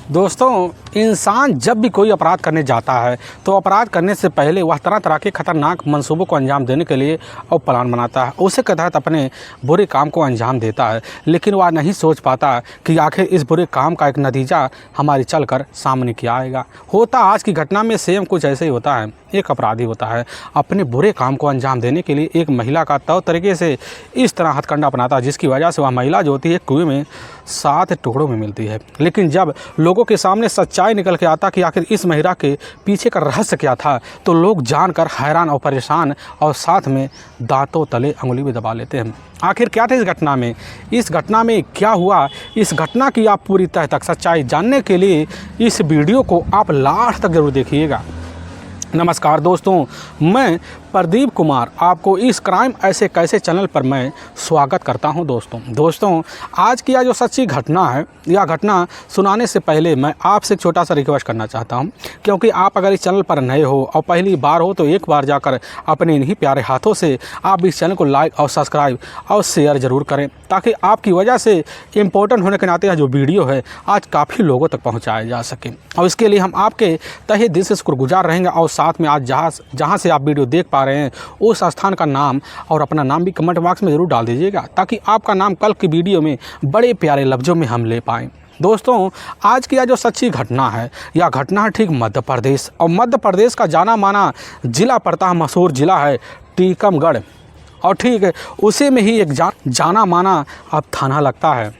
दोस्तों, इंसान जब भी कोई अपराध करने जाता है तो अपराध करने से पहले वह तरह तरह के खतरनाक मंसूबों को अंजाम देने के लिए और प्लान बनाता है। उसी के तहत अपने बुरे काम को अंजाम देता है, लेकिन वह नहीं सोच पाता कि आखिर इस बुरे काम का एक नतीजा हमारी चलकर सामने क्या आएगा। होता आज की घटना में सेम कुछ ऐसे ही होता है। एक अपराधी होता है, अपने बुरे काम को अंजाम देने के लिए एक महिला का तौर तरीके से इस तरह हथकंडा अपनाता है, जिसकी वजह से वह महिला जो होती है कुएं में 7 टुकड़ों में मिलती है। लेकिन जब लोगों के सामने सच्चाई निकल के आता कि आखिर इस महिला के पीछे का रहस्य क्या था, तो लोग जानकर हैरान और परेशान और साथ में दांतों तले अंगुली भी दबा लेते हैं। आखिर क्या था इस घटना में क्या हुआ, इस घटना की आप पूरी तह तक सच्चाई जानने के लिए इस वीडियो को आप लास्ट तक जरूर देखिएगा। नमस्कार दोस्तों, मैं प्रदीप कुमार आपको इस क्राइम ऐसे कैसे चैनल पर मैं स्वागत करता हूं। दोस्तों आज की यह जो सच्ची घटना है, यह घटना सुनाने से पहले मैं आपसे एक छोटा सा रिक्वेस्ट करना चाहता हूं, क्योंकि आप अगर इस चैनल पर नए हो और पहली बार हो तो एक बार जाकर अपने इन्हीं प्यारे हाथों से आप इस चैनल को लाइक और सब्सक्राइब और शेयर ज़रूर करें, ताकि आपकी वजह से इम्पोर्टेंट होने के नाते यह जो वीडियो है आज काफ़ी लोगों तक पहुँचाया जा सके। और इसके लिए हम आपके तहे दिल से शुक्रगुजार रहेंगे। और साथ में आज जहाँ से आप वीडियो देख पा रहे हैं उस स्थान का नाम और अपना नाम भी कमेंट बॉक्स में ज़रूर डाल दीजिएगा, ताकि आपका नाम कल की वीडियो में बड़े प्यारे लफ्ज़ों में हम ले पाएँ। दोस्तों आज की यह जो सच्ची घटना है, यह घटना है ठीक मध्य प्रदेश, और मध्य प्रदेश का जाना माना जिला पड़ता है, मशहूर जिला है टीकमगढ़। और ठीक है उसी में ही एक जाना माना अब थाना लगता है।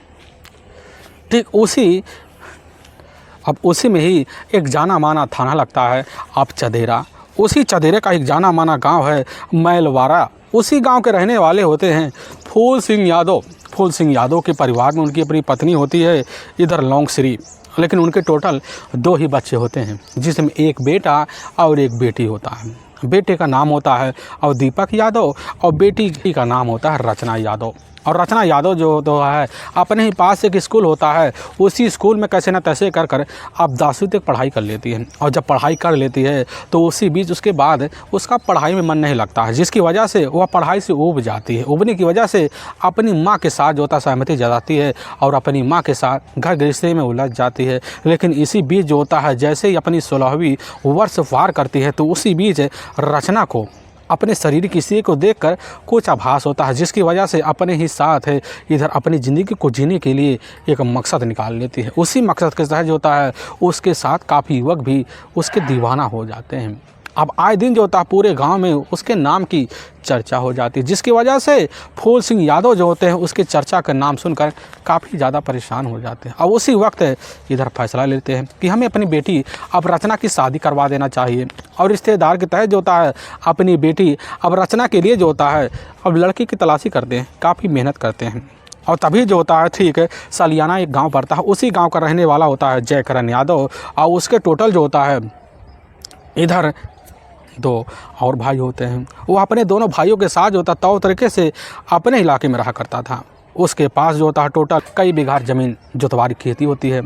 ठीक उसी में ही एक जाना माना थाना लगता है अब चदेरा। उसी चदेरे का एक जाना माना गांव है मैलवारा। उसी गांव के रहने वाले होते हैं फूल सिंह यादव के परिवार में उनकी अपनी पत्नी होती है इधर लौंगश्री। लेकिन उनके टोटल 2 ही बच्चे होते हैं, जिसमें एक बेटा और एक बेटी होता है। बेटे का नाम होता है और दीपक यादव, और बेटी का नाम होता है रचना यादव। और रचना यादव जो तो है अपने ही पास एक स्कूल होता है, उसी स्कूल में कैसे न तैसे कर अब 10वीं तक पढ़ाई कर लेती है। और जब पढ़ाई कर लेती है तो उसी बीच उसके बाद उसका पढ़ाई में मन नहीं लगता है, जिसकी वजह से वह पढ़ाई से ऊब जाती है। उबने की वजह से अपनी माँ के साथ जो होता सहमति जताती है और अपनी माँ के साथ घर गृहस्थी में उलझ जाती है। लेकिन इसी बीच जो होता है जैसे ही अपनी 16वीं वर्ष पार करती है तो उसी बीच रचना को अपने शरीर की स्थिति को देखकर कुछ आभास होता है, जिसकी वजह से अपने ही साथ है इधर अपनी ज़िंदगी को जीने के लिए एक मकसद निकाल लेती है। उसी मकसद के तहत जो होता है उसके साथ काफ़ी युवक भी उसके दीवाना हो जाते हैं। अब आए दिन जो होता है पूरे गांव में उसके नाम की चर्चा हो जाती है, जिसकी वजह से फूल सिंह यादव जो होते हैं उसके चर्चा का नाम सुनकर काफ़ी ज़्यादा परेशान हो जाते हैं। अब उसी वक्त इधर फैसला लेते हैं कि हमें अपनी बेटी अब रचना की शादी करवा देना चाहिए। और रिश्तेदार के तहत जो होता है अपनी बेटी अब रचना के लिए जो होता है अब लड़की की तलाशी करते हैं, काफ़ी मेहनत करते हैं। और तभी जो होता है ठीक है सलियाना एक गाँव पड़ता है, उसी गाँव का रहने वाला होता है जयकरण यादव। और उसके टोटल जो होता है इधर 2 और भाई होते हैं। वो अपने दोनों भाइयों के साथ जो होता तौर तरीके से अपने इलाके में रहा करता था। उसके पास जो होता है टोटल कई बीघा ज़मीन जोतवारी खेती होती है,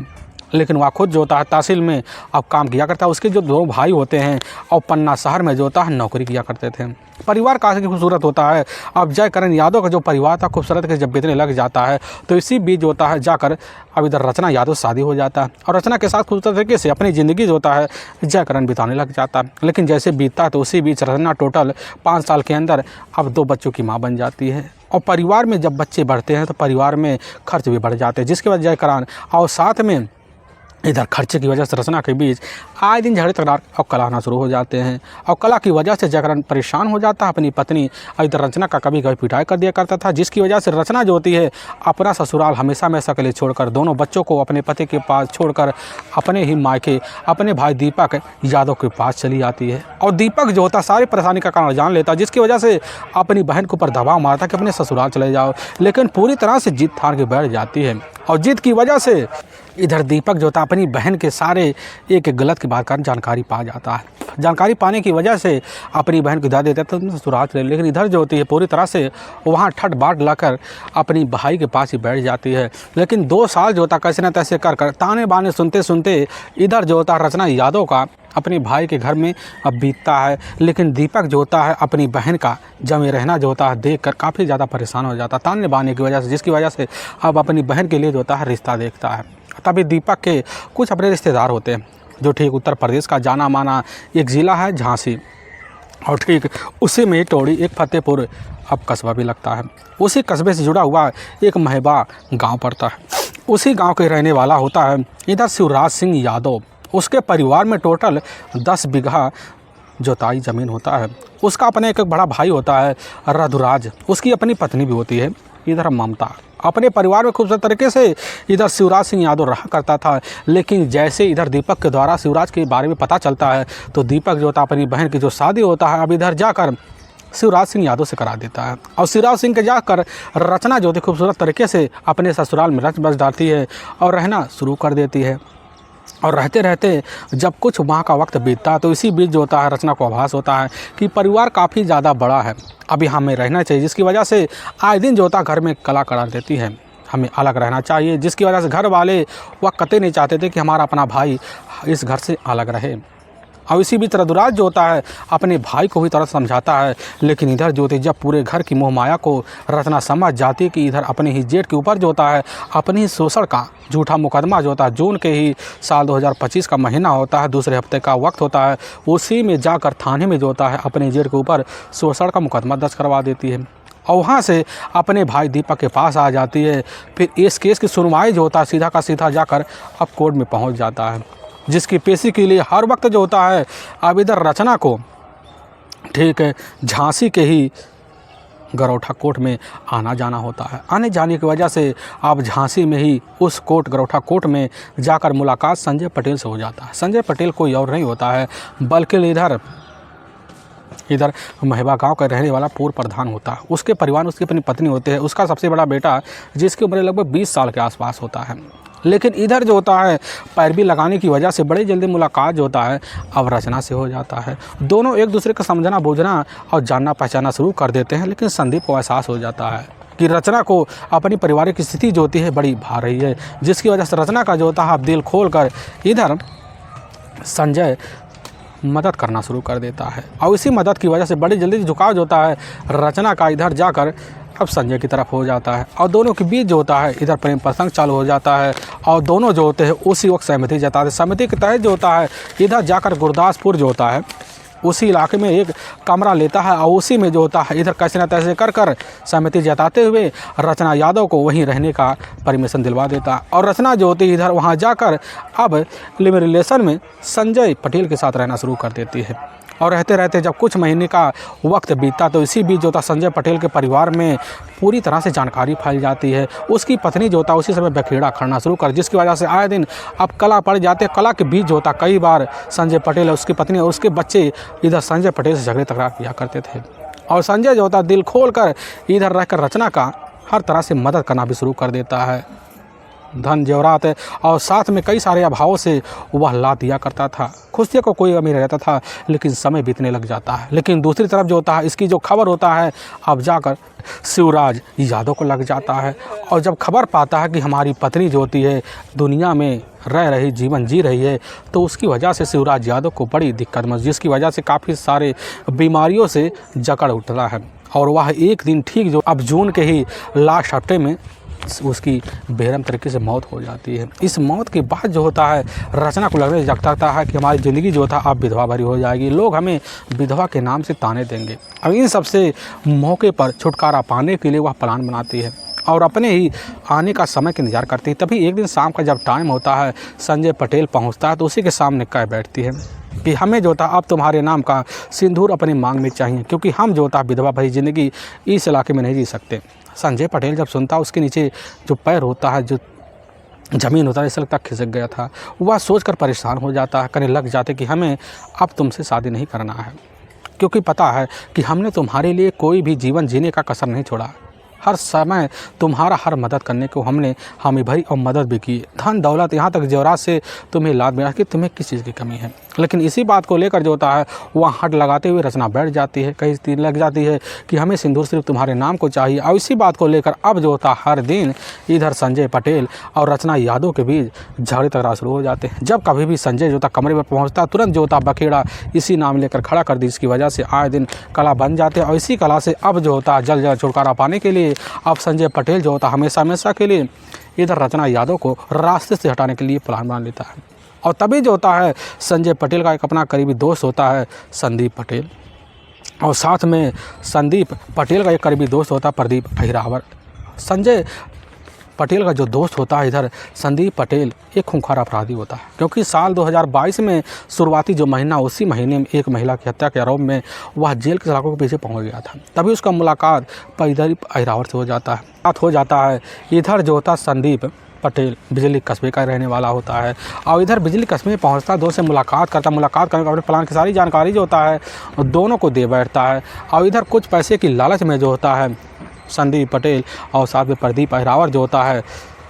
लेकिन वह खुद जो होता है तहसील में अब काम किया करता है। उसके जो 2 भाई होते हैं और पन्ना शहर में जो होता है नौकरी किया करते थे। परिवार काफ़ी खूबसूरत होता है। अब जयकरण यादव का जो परिवार था खूबसूरत के जब बीतने लग जाता है तो इसी बीच जो होता है जाकर अब इधर रचना यादव शादी हो जाता है, और रचना के साथ खूबसूरत तरीके से अपनी ज़िंदगी जो होता है जयकरण बिताने लग जाता है। लेकिन जैसे बीतता है तो उसी बीच रचना टोटल 5 साल के अंदर अब 2 बच्चों की माँ बन जाती है। और परिवार में जब बच्चे बढ़ते हैं तो परिवार में खर्च भी बढ़ जाते हैं, जिसके बाद जयकरण और साथ में इधर खर्चे की वजह से रचना के बीच आए दिन झगड़े तकरार और कला आना शुरू हो जाते हैं। और कला की वजह से जयकरण परेशान हो जाता है अपनी पत्नी और इधर रचना का कभी कभी पिटाई कर दिया करता था, जिसकी वजह से रचना जो होती है अपना ससुराल हमेशा के लिए छोड़कर दोनों बच्चों को अपने पति के पास छोड़कर अपने ही मायके अपने भाई दीपक यादव के पास चली जाती है। और दीपक जो होता सारी परेशानी का कारण जान लेता, जिसकी वजह से अपनी बहन के ऊपर दबाव मारता कि अपने ससुराल चले जाओ। लेकिन पूरी तरह से जिद हार के बैठ जाती है, और जिद की वजह से इधर दीपक जो था अपनी बहन के सारे एक गलत की बात का जानकारी पा जाता है। जानकारी पाने की वजह से अपनी बहन को दाद देता है तो ससुराल चले। लेकिन इधर जो होती है पूरी तरह से वहाँ ठट बाट लाकर अपनी भाई के पास ही बैठ जाती है। लेकिन 2 साल जो होता कैसे न तैसे कर ताने बाने सुनते इधर जो होता रचना यादव का अपने भाई के घर में अब बीतता है। लेकिन दीपक जो होता है अपनी बहन का जमे रहना जो होता है देखकर काफ़ी ज़्यादा परेशान हो जाता है ताने बाने की वजह से, जिसकी वजह से अब अपनी बहन के लिए जो होता है रिश्ता देखता है। तभी दीपक के कुछ अपने रिश्तेदार होते हैं जो ठीक उत्तर प्रदेश का जाना माना एक ज़िला है झांसी, और ठीक उसी में टोड़ी एक फतेहपुर अब कस्बा भी लगता है। उसी कस्बे से जुड़ा हुआ एक महबा गांव पड़ता है। उसी गांव के रहने वाला होता है इधर शिवराज सिंह यादव। उसके परिवार में टोटल 10 बीघा जोताई ज़मीन होता है। उसका अपने एक बड़ा भाई होता है रघुराज, उसकी अपनी पत्नी भी होती है इधर ममता। अपने परिवार में खूबसूरत तरीके से इधर शिवराज सिंह यादव रहा करता था, लेकिन जैसे इधर दीपक के द्वारा शिवराज के बारे में पता चलता है तो दीपक जो होता है अपनी बहन की जो शादी होता है अब इधर जाकर शिवराज सिंह यादव से करा देता है। और शिवराज सिंह के जाकर रचना जो होती खूबसूरत तरीके से अपने ससुराल में रच बस डालती है और रहना शुरू कर देती है। और रहते रहते जब कुछ माह का वक्त बीतता है तो इसी बीच जो होता है रचना को आभास होता है कि परिवार काफ़ी ज़्यादा बड़ा है, अभी हमें रहना चाहिए, जिसकी वजह से आए दिन जो होता है घर में कला करा देती है, हमें अलग रहना चाहिए, जिसकी वजह से घर वाले वह कतई नहीं चाहते थे कि हमारा अपना भाई इस घर से अलग रहे। और इसी बीच रघुराज जो होता है अपने भाई को भी तरह समझाता है, लेकिन इधर जो होती जब पूरे घर की मोह माया को रचना समझ जाती है कि इधर अपने ही जेठ के ऊपर जो होता है अपने ही शोषण का झूठा मुकदमा जो होता है, जून के ही साल 2025 का महीना होता है, दूसरे हफ्ते का वक्त होता है, उसी में जाकर थाने में जो होता है अपने जेठ के ऊपर शोषण का मुकदमा दर्ज करवा देती है। और वहाँ से अपने भाई दीपक के पास आ जाती है। फिर इस केस की सुनवाई जो होता है सीधा का सीधा जाकर अब कोर्ट में पहुँच जाता है, जिसकी पेशी के लिए हर वक्त जो होता है अब इधर रचना को ठीक है झांसी के ही गरौठा कोर्ट में आना जाना होता है। आने जाने की वजह से अब झांसी में ही उस कोर्ट गरौठा कोर्ट में जाकर मुलाकात संजय पटेल से हो जाता है। संजय पटेल कोई और नहीं होता है बल्कि इधर महबा गांव का रहने वाला पूर्व प्रधान होता है। उसके परिवार में उसकी अपनी पत्नी होते हैं, उसका सबसे बड़ा बेटा जिसकी उम्र लगभग 20 साल के आसपास होता है। लेकिन इधर जो होता है पैरवी लगाने की वजह से बड़ी जल्दी मुलाकात जो होता है अब रचना से हो जाता है। दोनों एक दूसरे का समझना बूझना और जानना पहचाना शुरू कर देते हैं। लेकिन संदीप को एहसास हो जाता है कि रचना को अपनी पारिवारिक स्थिति जो होती है बड़ी भा रही है, जिसकी वजह से रचना का जो होता है अब दिल खोल कर इधर संजय मदद करना शुरू कर देता है। और इसी मदद की वजह से बड़ी जल्दी झुकाव जो होता है रचना का इधर जाकर अब संजय की तरफ हो जाता है। और दोनों के बीच जो होता है इधर प्रेम प्रसंग चालू हो जाता है। और दोनों जो होते हैं उसी वक्त सहमति जताते हैं। सहमति के तहत जो होता है इधर जाकर गुरदासपुर जो होता है उसी इलाके में एक कमरा लेता है और उसी में जो होता है इधर कैसे न तैसे कर सहमति जताते हुए रचना यादव को वहीं रहने का परमिशन दिलवा देता है। और रचना जो होती है इधर वहाँ जाकर अब लिव रिलेशन में संजय पटेल के साथ रहना शुरू कर देती है। और रहते रहते जब कुछ महीने का वक्त बीतता तो इसी बीच जो था संजय पटेल के परिवार में पूरी तरह से जानकारी फैल जाती है। उसकी पत्नी जो होता उसी समय बखेड़ा खड़ना शुरू कर, जिसकी वजह से आए दिन अब कला पड़ जाते। कला के बीच जो होता कई बार संजय पटेल और उसकी पत्नी और उसके बच्चे इधर संजय पटेल से झगड़े तकरार किया करते थे। और संजय जो होता दिल खोल कर इधर रहकर रचना का हर तरह से मदद करना भी शुरू कर देता है। धन जेवरात और साथ में कई सारे अभावों से वह ला दिया करता था। खुशियों को कोई अमीर रहता था लेकिन समय बीतने लग जाता है। लेकिन दूसरी तरफ जो होता है इसकी जो खबर होता है अब जाकर शिवराज यादव को लग जाता है। और जब खबर पाता है कि हमारी पत्नी जो होती है दुनिया में रह रही जीवन जी रही है तो उसकी वजह से शिवराज यादव को बड़ी दिक्कत मच, जिसकी वजह से काफ़ी सारे बीमारियों से जकड़ उठता है। और वह एक दिन ठीक जो अब जून के ही लास्ट हफ्ते में उसकी बेरहम तरीके से मौत हो जाती है। इस मौत के बाद जो होता है रचना को लगने लगता है कि हमारी ज़िंदगी जो था अब विधवा भरी हो जाएगी, लोग हमें विधवा के नाम से ताने देंगे। अब इन सब से मौके पर छुटकारा पाने के लिए वह प्लान बनाती है और अपने ही आने का समय का इंतजार करती है। तभी एक दिन शाम का जब टाइम होता है संजय पटेल पहुंचता है तो उसी के सामने कह बैठती है कि हमें जो था अब तुम्हारे नाम का सिंदूर अपनी मांग में चाहिए, क्योंकि हम जो था विधवा भरी ज़िंदगी इस इलाके में नहीं जी सकते। संजय पटेल जब सुनता है उसके नीचे जो पैर होता है, जो ज़मीन होता है, ऐसा लगता खिसक गया था। वह सोचकर परेशान हो जाता है, कहने लग जाते कि हमें अब तुमसे शादी नहीं करना है, क्योंकि पता है कि हमने तुम्हारे लिए कोई भी जीवन जीने का कसर नहीं छोड़ा। हर समय तुम्हारा हर मदद करने को हमने हामी भरी और मदद भी की। धन दौलत यहाँ तक जेवरात से तुम्हें लाद मिला कि तुम्हें किस चीज़ की कमी है। लेकिन इसी बात को लेकर जो होता है वहाँ हट लगाते हुए रचना बैठ जाती है, कहीं तीर लग जाती है कि हमें सिंदूर सिर्फ तुम्हारे नाम को चाहिए। और इसी बात को लेकर अब जो होता है हर दिन इधर संजय पटेल और रचना यादव के बीच झगड़े तकरार शुरू हो जाते हैं। जब कभी भी संजय जो होता कमरे पर पहुँचता तुरंत जो होता बखेड़ा इसी नाम लेकर खड़ा कर दी, इसकी वजह से आए दिन कला बन जाते हैं। और इसी कला से अब जो होता है जल्द छुटकारा पाने के लिए अब संजय पटेल जो होता हमेशा हमेशा के लिए इधर रचना यादव को रास्ते से हटाने के लिए प्लान बना लेता है। और तभी जो होता है संजय पटेल का एक अपना करीबी दोस्त होता है संदीप पटेल, और साथ में संदीप पटेल का एक करीबी दोस्त होता है प्रदीप अहिरावत। संजय पटेल का जो दोस्त होता है इधर संदीप पटेल एक खूंखार अपराधी होता है, क्योंकि साल 2022 में शुरुआती जो महीना उसी महीने में एक महिला की हत्या के आरोप में वह जेल के सलाखों के पीछे पहुंच गया था। तभी उसका मुलाकात प्रदीप अहिरावत से हो जाता है। बात हो जाता है इधर जो होता संदीप पटेल बिजली कस्बे का रहने वाला होता है, और इधर बिजली कस्बे में पहुंचता दोस्त से मुलाकात करता, मुलाकात करने के अपने प्लान की सारी जानकारी जो होता है दोनों को दे बैठता है। और इधर कुछ पैसे की लालच में जो होता है संदीप पटेल और साथ में प्रदीप अहिरावत जो होता है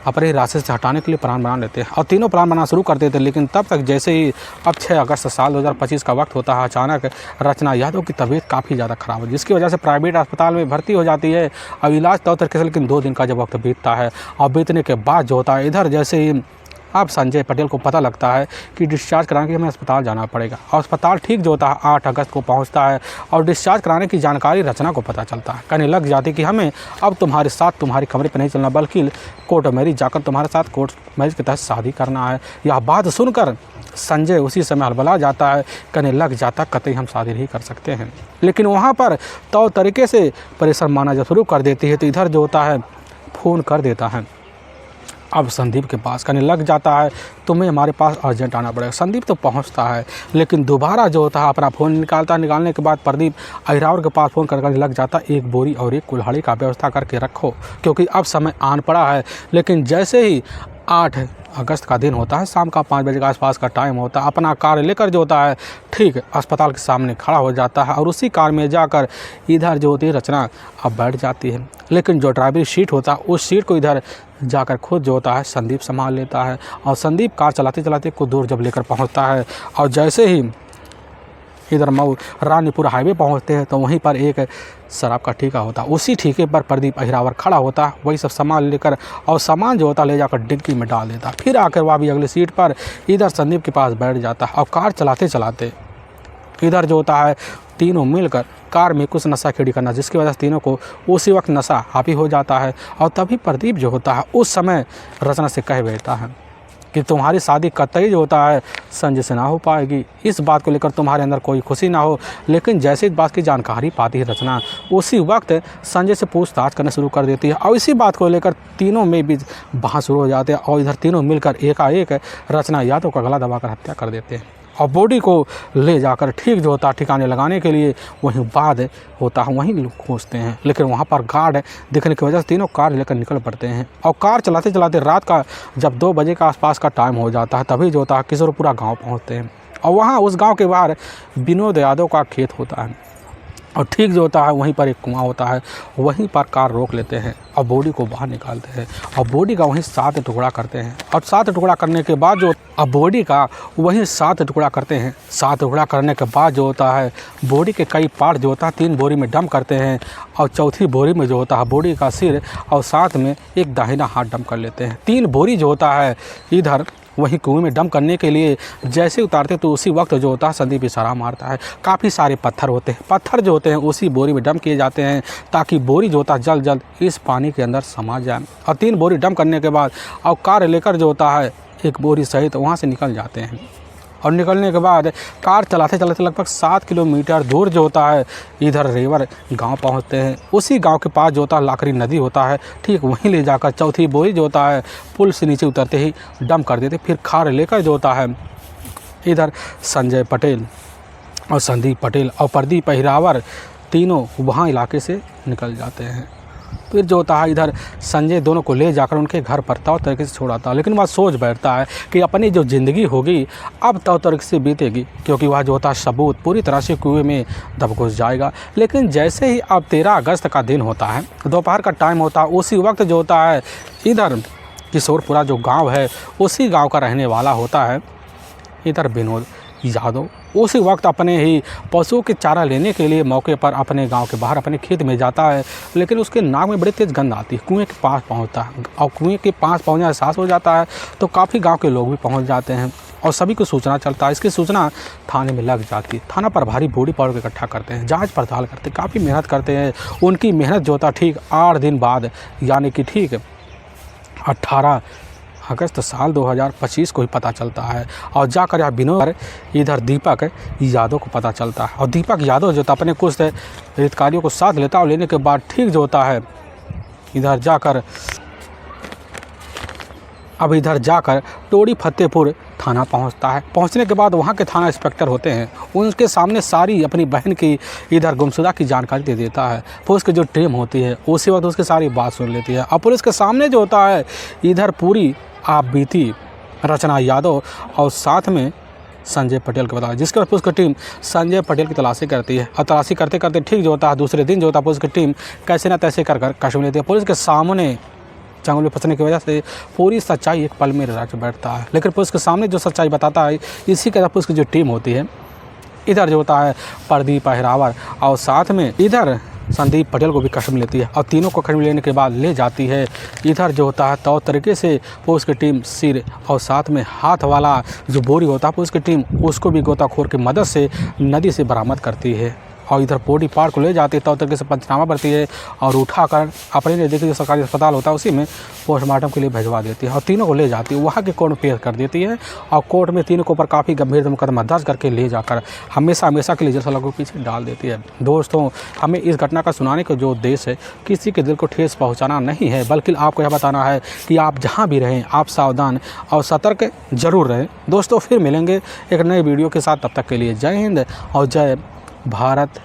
अपने रास्ते से हटाने के लिए प्लान बना लेते हैं, और तीनों प्लान बनाना शुरू कर देते हैं। लेकिन तब तक जैसे ही अब 6 अगस्त साल 2025 का वक्त होता है, अचानक रचना यादव की तबीयत काफ़ी ज़्यादा ख़राब है, जिसकी वजह से प्राइवेट अस्पताल में भर्ती हो जाती है। अब इलाज तौर तरीके से लेकिन 2 दिन का जब वक्त बीतता है और बीतने के बाद जो होता है इधर जैसे ही अब संजय पटेल को पता लगता है कि डिस्चार्ज कराने के लिए हमें अस्पताल जाना पड़ेगा, और अस्पताल ठीक जो होता है 8 अगस्त को पहुंचता है। और डिस्चार्ज कराने की जानकारी रचना को पता चलता है, कहने लग जाती कि हमें अब तुम्हारे साथ तुम्हारे कमरे पर नहीं चलना बल्कि कोर्ट मैरिज जाकर तुम्हारे साथ कोर्ट मैरिज के तहत शादी करना है। यह बात सुनकर संजय उसी समय हड़बड़ा जाता है, कहने लग जाता कतई हम शादी नहीं कर सकते हैं। लेकिन वहाँ पर तौर तरीके से परेशान माना जब शुरू कर देती है तो इधर जो होता है फ़ोन कर देता है अब संदीप के पास, कहने लग जाता है तुम्हें हमारे पास अर्जेंट आना पड़ेगा। संदीप तो पहुंचता है लेकिन दोबारा जो होता है अपना फ़ोन निकालने के बाद प्रदीप अहिरावत के पास फ़ोन करने लग जाता है एक बोरी और एक कुल्हाड़ी का व्यवस्था करके रखो, क्योंकि अब समय आन पड़ा है। लेकिन जैसे ही 8 अगस्त का दिन होता है, शाम का 5 बजे के आसपास का टाइम होता है, अपना कार लेकर जो होता है ठीक अस्पताल के सामने खड़ा हो जाता है, और उसी कार में जाकर इधर जो होती है रचना अब बैठ जाती है। लेकिन जो ड्राइवरी सीट होता है उस सीट को इधर जाकर खुद जो होता है संदीप संभाल लेता है। और संदीप कार चलाते चलाते कुछ दूर जब लेकर पहुंचता है और जैसे ही इधर मऊ रानीपुर हाईवे पहुंचते हैं तो वहीं पर एक शराब का ठेका होता है। उसी ठेके पर प्रदीप अहिरावत खड़ा होता है, वही सब सामान लेकर और सामान जो होता है ले जाकर डिग्गी में डाल देता है। फिर आकर वह भी अगली सीट पर इधर संदीप के पास बैठ जाता है, और कार चलाते चलाते इधर जो होता है तीनों मिलकर कार में कुछ नशाखेड़ी करना, जिसकी वजह से तीनों को उसी वक्त नशा हावी हो जाता है। और तभी प्रदीप जो होता है उस समय रचना से कह बैठता है कि तुम्हारी शादी कतई जो होता है संजय से ना हो पाएगी, इस बात को लेकर तुम्हारे अंदर कोई खुशी ना हो। लेकिन जैसे इस बात की जानकारी पाती है रचना उसी वक्त संजय से पूछताछ करना शुरू कर देती है, और इसी बात को लेकर तीनों में भी बहस शुरू हो जाते हैं। और इधर तीनों मिलकर एकाएक रचना यादव का गला दबाकर हत्या कर देते हैं, और बॉडी को ले जाकर ठीक जो होता है ठिकाने लगाने के लिए वहीं बाद होता है वहीं लोग खोजते हैं। लेकिन वहाँ पर गार्ड दिखने की वजह से तीनों कार लेकर निकल पड़ते हैं, और कार चलाते चलाते रात का जब 2 बजे का आसपास का टाइम हो जाता है तभी जो होता है किशोरपुरा गांव पहुँचते हैं। और वहाँ उस गांव के बाहर विनोद यादव का खेत होता है, और ठीक जो होता है वहीं पर एक कुआं होता है, वहीं पर कार रोक लेते हैं और बॉडी को बाहर निकालते हैं, और बॉडी का वहीं 7 टुकड़ा करते हैं। और 7 टुकड़ा करने के बाद जो अब बॉडी का वहीं 7 टुकड़ा करते हैं। 7 टुकड़ा करने के बाद जो होता है बॉडी के कई पार्ट जो होता है 3 बोरी में डंप करते हैं, और चौथी बोरी में जो होता है बॉडी का सिर और साथ में एक दाहिना हाथ डंप कर लेते हैं। 3 बोरी जो होता है इधर वहीं कुएं में डंप करने के लिए जैसे उतारते तो उसी वक्त जो होता है संदीप इशारा मारता है। काफ़ी सारे पत्थर होते हैं, पत्थर जो होते हैं उसी बोरी में डंप किए जाते हैं ताकि बोरी जो होता है जल्द जल्द इस पानी के अंदर समा जाए। और 3 बोरी डंप करने के बाद और कार लेकर जो होता है एक बोरी सहित वहाँ से निकल जाते हैं। और निकलने के बाद कार चलाते चलाते लगभग 7 किलोमीटर दूर जो होता है इधर रेवर गांव पहुंचते हैं। उसी गांव के पास जो होता है लाकड़ी नदी होता है, ठीक वहीं ले जाकर चौथी बोरी जो होता है पुल से नीचे उतरते ही डंप कर देते। फिर कार लेकर जो होता है इधर संजय पटेल और संदीप पटेल और प्रदीप अहिरावत तीनों वहाँ इलाके से निकल जाते हैं। फिर जो होता है इधर संजय दोनों को ले जाकर उनके घर पर तौर तरीके से छोड़ाता है। लेकिन वह सोच बैठता है कि अपनी जो ज़िंदगी होगी अब तौर तरीके से बीतेगी, क्योंकि वह जो होता है सबूत पूरी तरह से कुएं में दब घुस जाएगा। लेकिन जैसे ही अब 13 अगस्त का दिन होता है, दोपहर का टाइम होता है, उसी वक्त जो होता है इधर किशोरपुरा जो गाँव है उसी गाँव का रहने वाला होता है इधर विनोद। यादव उसी वक्त अपने ही पशुओं के चारा लेने के लिए मौके पर अपने गांव के बाहर अपने खेत में जाता है, लेकिन उसके नाक में बड़ी तेज़ गंध आती है। कुएं के पास पहुंचता है और कुएं के पास पहुंचने का एहसास हो जाता है तो काफ़ी गांव के लोग भी पहुंच जाते हैं और सभी को सूचना चलता है। इसकी सूचना थाने में लग जाती है। थाना प्रभारी बॉडी पार्ट को इकट्ठा करते हैं, जांच पड़ताल करते हैं, काफ़ी मेहनत करते हैं। उनकी मेहनत जो होता ठीक 8 दिन बाद यानी कि ठीक 18 अगस्त साल 2025 को ही पता चलता है और जाकर यह विनोद इधर दीपक यादव को पता चलता है। और दीपक यादव जो था अपने कुछ हितकारियों को साथ लेता है और लेने के बाद ठीक जो होता है इधर जाकर टोड़ी फतेहपुर थाना पहुंचता है। पहुंचने के बाद वहां के थाना इंस्पेक्टर होते हैं, उनके सामने सारी अपनी बहन की इधर गुमशुदा की जानकारी दे देता है। पुलिस की जो टीम होती है उसी वक्त उसकी सारी बात सुन लेती है और पुलिस के सामने जो होता है इधर पूरी आप बीती रचना यादव और साथ में संजय पटेल को बताया, जिसके बाद पुलिस की टीम संजय पटेल की तलाशी करती है और तलाशी करते करते ठीक जो होता है दूसरे दिन जो होता है पुलिस की टीम कैसे न तैसे कर कश्मीर लेती है। पुलिस के सामने जंगल में फंसने की वजह से पूरी सच्चाई एक पल में रच बैठता है, लेकिन पुलिस के सामने जो सच्चाई बताता है इसी के साथ पुलिस की जो टीम होती है इधर जो होता है प्रदीप अहिरावर और साथ में इधर संदीप पटेल को भी कस्टडी लेती है और तीनों को कस्टडी लेने के बाद ले जाती है। इधर जो होता है तो तरीके से पुलिस की टीम सिर और साथ में हाथ वाला जो बोरी होता है पुलिस की टीम उसको भी गोताखोर की मदद से नदी से बरामद करती है और इधर बॉडी पार्ट को ले जाती है तो तरीके से पंचनामा करती है और उठाकर अपने नज़दीक जो सरकारी अस्पताल होता है उसी में पोस्टमार्टम के लिए भिजवा देती है और तीनों को ले जाती है वहाँ के कोर्ट में पेश कर देती है और कोर्ट में तीनों के ऊपर काफ़ी गंभीर मुकदमा दर्ज करके ले जाकर हमेशा के लिए जेल सलाह को पीछे डाल देती है। दोस्तों, हमें इस घटना का सुनाने का जो उद्देश्य है किसी के दिल को ठेस पहुँचाना नहीं है, बल्कि आपको यह बताना है कि आप जहाँ भी रहें आप सावधान और सतर्क जरूर रहें। दोस्तों, फिर मिलेंगे एक नए वीडियो के साथ, तब तक के लिए जय हिंद और जय भारत